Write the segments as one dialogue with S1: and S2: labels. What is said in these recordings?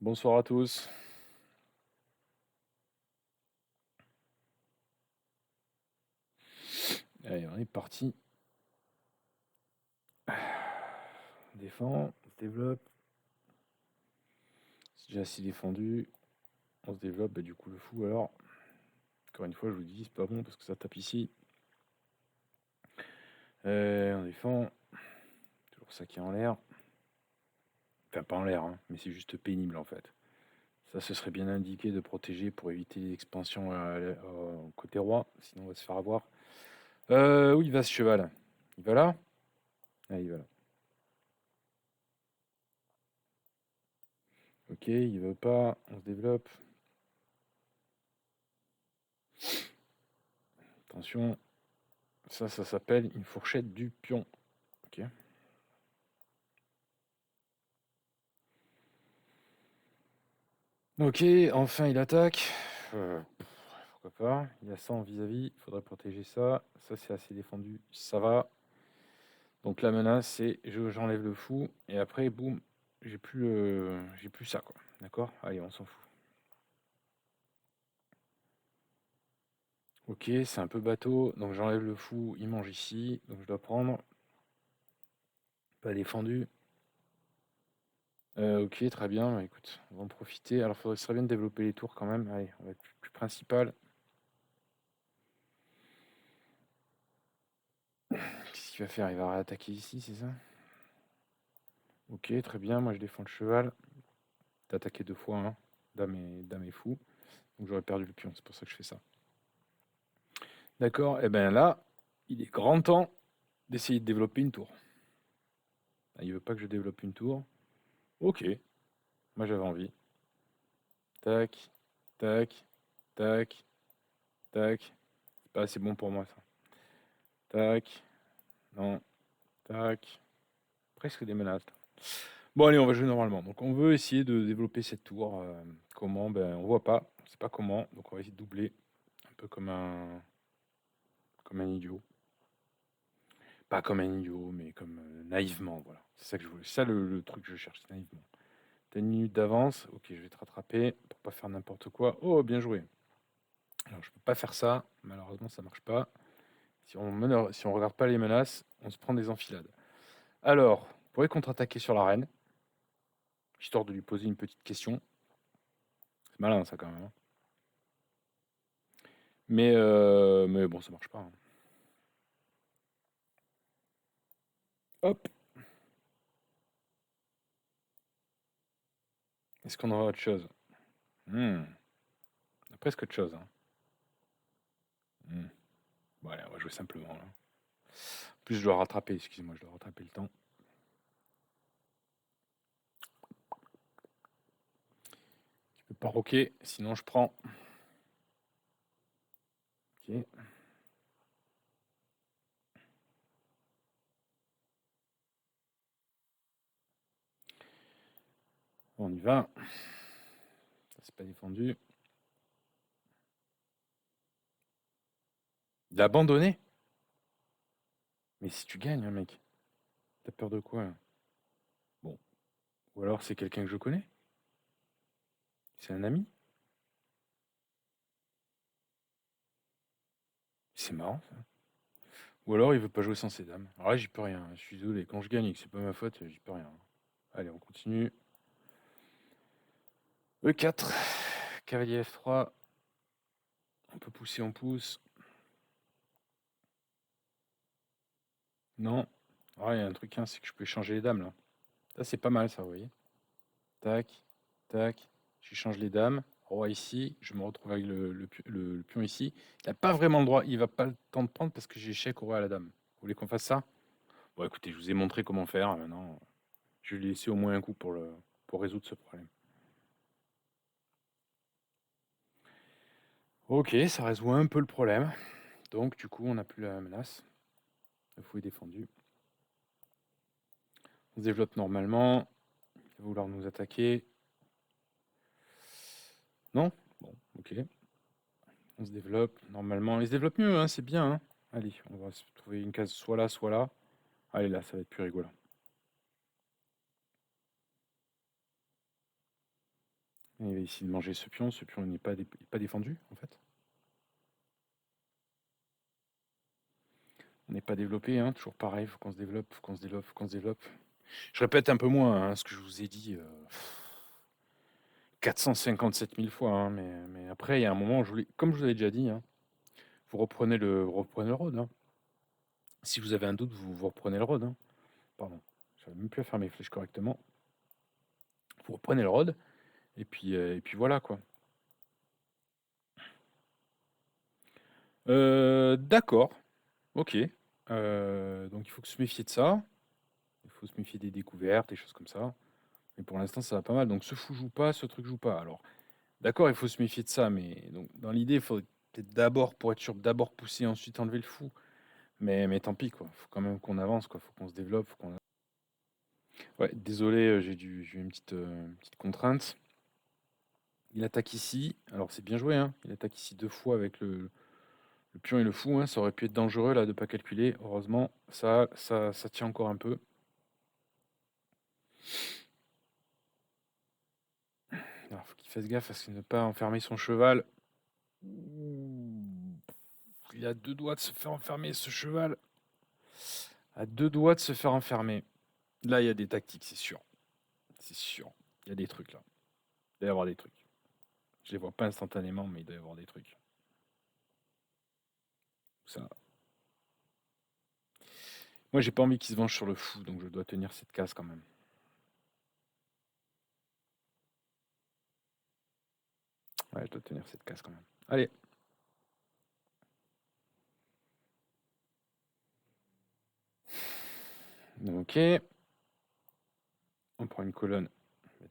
S1: Bonsoir à tous. Allez, on est parti. On défend, on se développe. C'est déjà assez défendu. On se développe, du coup le fou alors. Encore une fois, je vous dis, c'est pas bon parce que ça tape ici. On défend. Toujours ça qui est en l'air. Enfin, pas en l'air, hein, mais c'est juste pénible en fait. Ça, ce serait bien indiqué de protéger pour éviter l'expansion côté roi. Sinon, on va se faire avoir. Où il va ce cheval? Il va là? Ah, il va là. Ok, il veut pas. On se développe. Attention. Ça s'appelle une fourchette du pion. Ok. Ok, enfin il attaque. Pourquoi pas. Il a 100 vis-à-vis. Il faudrait protéger ça. Ça, c'est assez défendu. Ça va. Donc la menace, c'est j'enlève le fou. Et après, boum, j'ai plus ça, quoi. D'accord? Allez, on s'en fout. Ok, c'est un peu bateau. Donc j'enlève le fou. Il mange ici. Donc je dois prendre. Pas défendu. Ok, très bien. Bah, écoute, on va en profiter. Alors, ce serait bien de développer les tours quand même. Allez, on va être plus principal. Qu'est-ce qu'il va faire? Il va réattaquer ici, c'est ça? Ok, très bien. Moi, je défends le cheval. T'as attaqué 2 fois, hein. Dame et fou. Donc j'aurais perdu le pion, c'est pour ça que je fais ça. D'accord, et bien là, il est grand temps d'essayer de développer une tour. Ah, il veut pas que je développe une tour. Ok, moi j'avais envie. Tac, tac, tac, tac. C'est pas assez bon pour moi ça. Tac, non, tac. Presque des menaces. Bon allez, on va jouer normalement. Donc on veut essayer de développer cette tour. Comment? Ben on voit pas. On sait pas comment. Donc on va essayer de doubler. Un peu comme un idiot. Pas comme un idiot, mais comme naïvement, voilà. C'est ça que je voulais. C'est ça le truc que je cherche, c'est naïvement. T'as une minute d'avance. Ok, je vais te rattraper pour pas faire n'importe quoi. Oh, bien joué. Alors, je peux pas faire ça. Malheureusement, ça marche pas. Si on regarde pas les menaces, on se prend des enfilades. Alors, on pourrait contre-attaquer sur la reine, histoire de lui poser une petite question. C'est malin, ça, quand même, hein. Mais bon, ça marche pas, hein. Hop. Est-ce qu'on aura autre chose? On a presque autre chose, hein. Bon, allez, on va jouer simplement, là. En plus, je dois rattraper, excusez-moi, je dois rattraper le temps. Tu peux pas roquer, sinon je prends. Ok. On y va. Ça, c'est pas défendu. D'abandonner? Mais si tu gagnes, hein, mec. T'as peur de quoi, là? Bon. Ou alors c'est quelqu'un que je connais? C'est un ami? C'est marrant, ça. Ou alors il veut pas jouer sans ses dames. Alors là, j'y peux rien. Je suis désolé. Quand je gagne et que c'est pas ma faute, j'y peux rien. Allez, on continue. E4. Cavalier F3. On peut pousser, on pousse. Non. Ah, il y a un truc, hein, c'est que je peux échanger les dames, là. Ça, c'est pas mal, ça, vous voyez. Tac, tac. J'échange les dames. Roi ici. Je me retrouve avec le pion ici. Il n'a pas vraiment le droit. Il va pas le temps de prendre parce que j'ai échec au roi à la dame. Vous voulez qu'on fasse ça? Bon, écoutez, je vous ai montré comment faire. Maintenant, je vais lui laisser au moins un coup pour résoudre ce problème. Ok, ça résout un peu le problème. Donc, du coup, on n'a plus la menace. Le fou est défendu. On se développe normalement. Il va vouloir nous attaquer. Non? Bon, ok. On se développe normalement. Il se développe mieux, hein, c'est bien, hein. Allez, on va se trouver une case soit là, soit là. Allez, là, ça va être plus rigolo. Il va essayer de manger ce pion. Ce pion n'est pas défendu, en fait. On n'est pas développé, hein. Toujours pareil, faut qu'on se développe, faut qu'on se développe, faut qu'on se développe. Je répète un peu moins hein, ce que je vous ai dit 457 000 fois, hein, mais après, il y a un moment, comme je vous l'avais déjà dit, hein, vous reprenez le road. Hein. Si vous avez un doute, vous reprenez le road. Hein. Pardon, je n'arrive même plus à faire mes flèches correctement. Vous reprenez le road, et puis voilà, quoi. D'accord, ok. Donc il faut se méfier de ça. Il faut se méfier des découvertes, des choses comme ça. Mais pour l'instant, ça va pas mal. Donc ce fou joue pas, ce truc joue pas. Alors, d'accord, il faut se méfier de ça, mais donc, dans l'idée, il faudrait peut-être d'abord, pour être sûr, d'abord pousser, ensuite enlever le fou. Mais tant pis, quoi. Faut quand même qu'on avance, quoi. Faut qu'on se développe. Ouais, désolé, j'ai eu une petite contrainte. Il attaque ici. Alors c'est bien joué, hein. Il attaque ici 2 fois avec le pion et le fou. Hein. Ça aurait pu être dangereux là de pas calculer. Heureusement, ça tient encore un peu. Alors faut qu'il fasse gaffe à ce ne pas enfermer son cheval. Il a 2 doigts de se faire enfermer ce cheval. À 2 doigts de se faire enfermer. Là, il y a des tactiques, c'est sûr. C'est sûr. Il y a des trucs là. Il doit y avoir des trucs. Je les vois pas instantanément, mais il doit y avoir des trucs. Ça. Moi, j'ai pas envie qu'il se venge sur le fou, donc je dois tenir cette case quand même. Ouais, je dois tenir cette case quand même. Allez. Ok. On prend une colonne.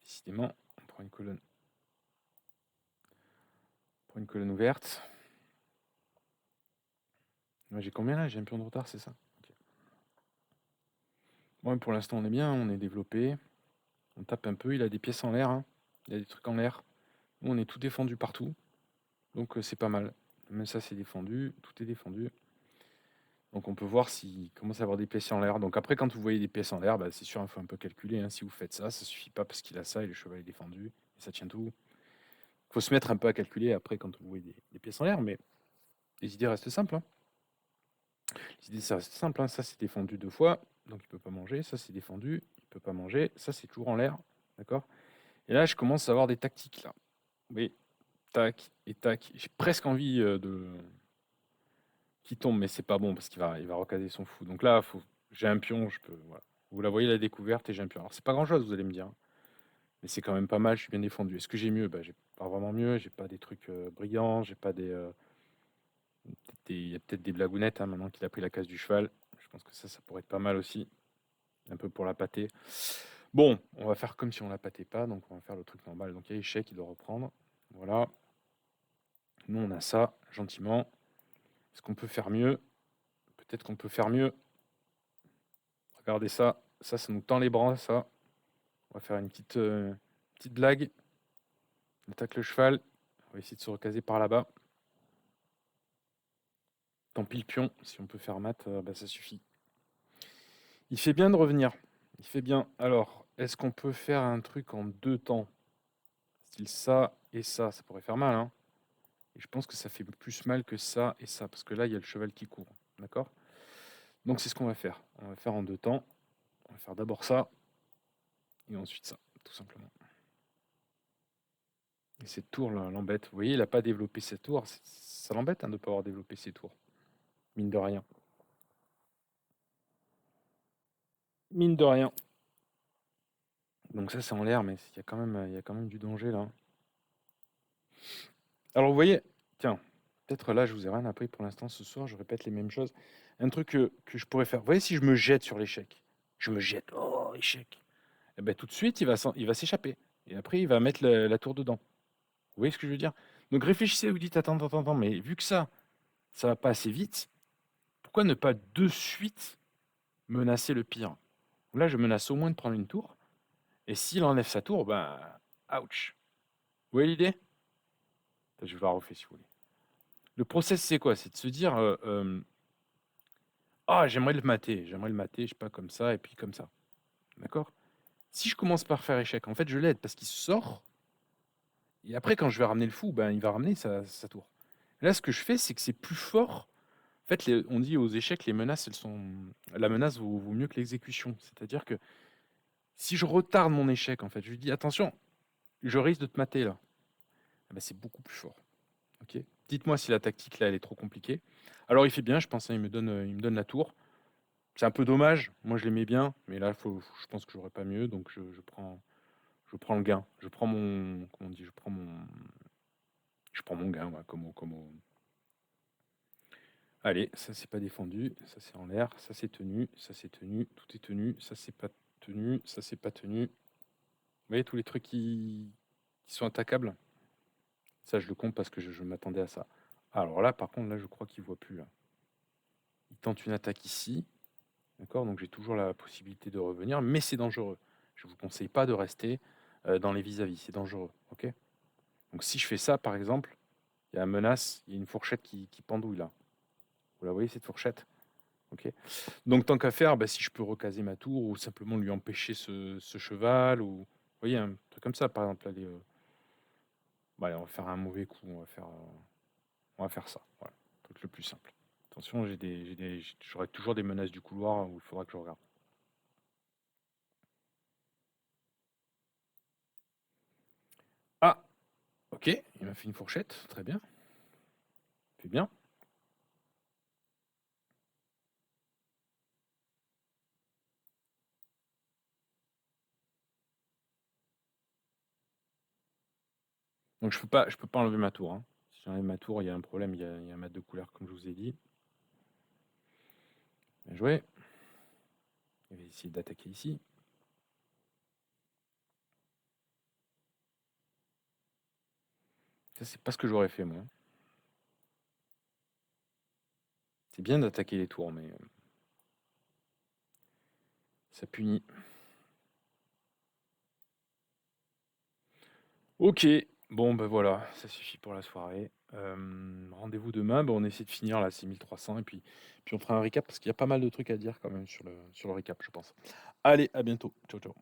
S1: Décidément, on prend une colonne. On prend une colonne ouverte. Ouais, j'ai combien là? J'ai un pion de retard, c'est ça? Okay. Bon, pour l'instant, on est bien, on est développé. On tape un peu, il a des pièces en l'air. Hein. Il a des trucs en l'air. Nous, on est tout défendu partout. Donc, c'est pas mal. Même ça, c'est défendu. Tout est défendu. Donc, on peut voir s'il commence à avoir des pièces en l'air. Donc, après, quand vous voyez des pièces en l'air, bah, c'est sûr, il faut un peu calculer. Hein. Si vous faites ça, ça suffit pas parce qu'il a ça et le cheval est défendu. Et ça tient tout. Il faut se mettre un peu à calculer après quand vous voyez des pièces en l'air. Mais les idées restent simples. Hein. Les idées, ça reste simple. Hein. Ça, c'est défendu 2 fois. Donc, il peut pas manger. Ça, c'est défendu. Il peut pas manger. Ça, c'est toujours en l'air. D'accord? Et là, je commence à avoir des tactiques. Là. Oui, tac et tac. J'ai presque envie de qui tombe, mais c'est pas bon parce il va recaser son fou. Donc là, j'ai un pion, je peux. Voilà. Vous la voyez la découverte et j'ai un pion. Alors c'est pas grand chose, vous allez me dire, hein, mais c'est quand même pas mal. Je suis bien défendu. Est-ce que j'ai mieux? Bah, j'ai pas vraiment mieux. J'ai pas des trucs brillants. J'ai pas il y a peut-être des blagounettes hein, maintenant qu'il a pris la case du cheval. Je pense que ça pourrait être pas mal aussi, un peu pour la pâter. Bon, on va faire comme si on la pâtait pas, donc on va faire le truc normal. Donc il y a échec, il doit reprendre. Voilà. Nous on a ça gentiment. Est-ce qu'on peut faire mieux? Peut-être qu'on peut faire mieux. Regardez ça. Ça nous tend les bras, ça. On va faire une petite blague. On attaque le cheval. On va essayer de se recaser par là-bas. Tant pis le pion. Si on peut faire mat, bah, ça suffit. Il fait bien de revenir. Il fait bien. Alors, est-ce qu'on peut faire un truc en 2 temps? Style ça et ça. Ça pourrait faire mal, hein. Et je pense que ça fait plus mal que ça et ça. Parce que là, il y a le cheval qui court. D'accord? Donc, c'est ce qu'on va faire. On va faire en 2 temps. On va faire d'abord ça. Et ensuite ça, tout simplement. Et cette tour l'embête. Vous voyez, il n'a pas développé cette tour. Ça l'embête hein, de ne pas avoir développé ces tours. Mine de rien. Mine de rien. Donc ça, c'est en l'air, mais il y a quand même du danger là. Alors vous voyez, tiens, peut-être là, je vous ai rien appris pour l'instant ce soir. Je répète les mêmes choses. Un truc que je pourrais faire. Vous voyez, si je me jette sur l'échec, je me jette, oh, échec. Et ben, tout de suite, il va s'échapper. Et après, il va mettre la tour dedans. Vous voyez ce que je veux dire? Donc réfléchissez, vous dites, attends, mais vu que ça va pas assez vite, pourquoi ne pas de suite menacer le pire? Là, je menace au moins de prendre une tour. Et s'il enlève sa tour, ben, ouch. Vous voyez l'idée? Je vais la refaire si vous voulez. Le process, c'est quoi? C'est de se dire, ah, j'aimerais le mater, je sais pas, comme ça, et puis comme ça. D'accord? Si je commence par faire échec, en fait, je l'aide parce qu'il sort, Et après, quand je vais ramener le fou, ben, il va ramener sa tour. Là, ce que je fais, c'est que c'est plus fort. En fait, on dit aux échecs, les menaces, la menace vaut mieux que l'exécution. C'est-à-dire que si je retarde mon échec, en fait, je lui dis attention, je risque de te mater là. Eh ben, c'est beaucoup plus fort. Ok. Dites-moi si la tactique là, elle est trop compliquée. Alors, il fait bien, je pense, hein, il me donne la tour. C'est un peu dommage. Moi, je l'aimais bien, mais là, je pense que j'aurais pas mieux, donc je prends le gain. Je prends mon, comment on dit, je prends mon gain, ouais, Allez, ça c'est pas défendu, ça c'est en l'air, ça c'est tenu, ça c'est tenu, tout est tenu, ça c'est pas tenu, ça c'est pas tenu. Vous voyez tous les trucs qui sont attaquables? Ça je le compte parce que je m'attendais à ça. Alors là, par contre, là je crois qu'il voit plus là. Il tente une attaque ici, d'accord? Donc j'ai toujours la possibilité de revenir, mais c'est dangereux. Je vous conseille pas de rester dans les vis-à-vis, c'est dangereux, ok? Donc si je fais ça, par exemple, il y a la menace, il y a une fourchette qui pendouille là. Vous la voyez cette fourchette? Ok. Donc tant qu'à faire, bah, si je peux recaser ma tour ou simplement lui empêcher ce cheval, ou vous voyez, un truc comme ça, par exemple, allez, bah, allez, on va faire un mauvais coup, on va faire ça. Voilà, le truc le plus simple. Attention, j'aurai toujours des menaces du couloir où il faudra que je regarde. Ah, ok, il m'a fait une fourchette, très bien, fait bien. Donc je peux pas enlever ma tour, hein. Si j'enlève ma tour, il y a un problème, il y a un mat de couleur, comme je vous ai dit. Bien joué. Il va essayer d'attaquer ici. Ça, c'est pas ce que j'aurais fait, moi. C'est bien d'attaquer les tours, mais ça punit. Ok, bon ben voilà, ça suffit pour la soirée. Rendez-vous demain, ben, on essaie de finir là, 6300, et puis on fera un recap parce qu'il y a pas mal de trucs à dire quand même sur le recap, je pense. Allez, à bientôt. Ciao, ciao.